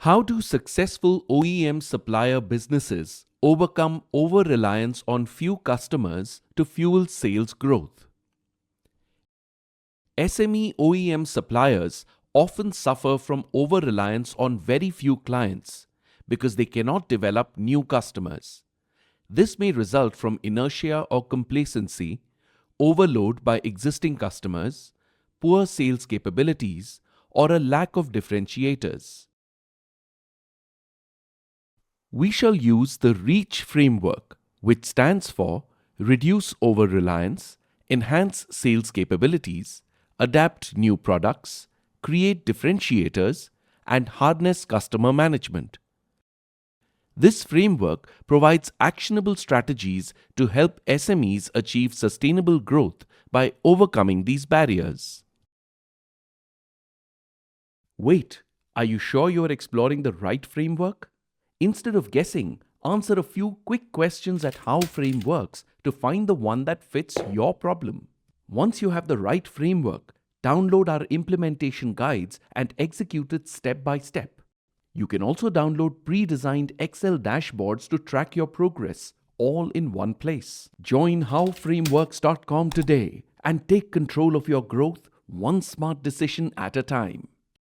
How do successful OEM supplier businesses overcome over-reliance on few customers to fuel sales growth? SME OEM suppliers often suffer from over-reliance on very few clients because they cannot develop new customers. This may result from inertia or complacency, overload by existing customers, poor sales capabilities, or a lack of differentiators. We shall use the REACH framework, which stands for Reduce Over-reliance, Enhance Sales Capabilities, Adapt New Products, Create Differentiators, and Harness Customer Management. This framework provides actionable strategies to help SMEs achieve sustainable growth by overcoming these barriers. Wait, are you sure you are exploring the right framework? Instead of guessing, answer a few quick questions at How Frame works to find the one that fits your problem. Once you have the right framework, download our implementation guides and execute it step by step. You can also download pre-designed Excel dashboards to track your progress, all in one place. Join howframeworks.com today and take control of your growth one smart decision at a time.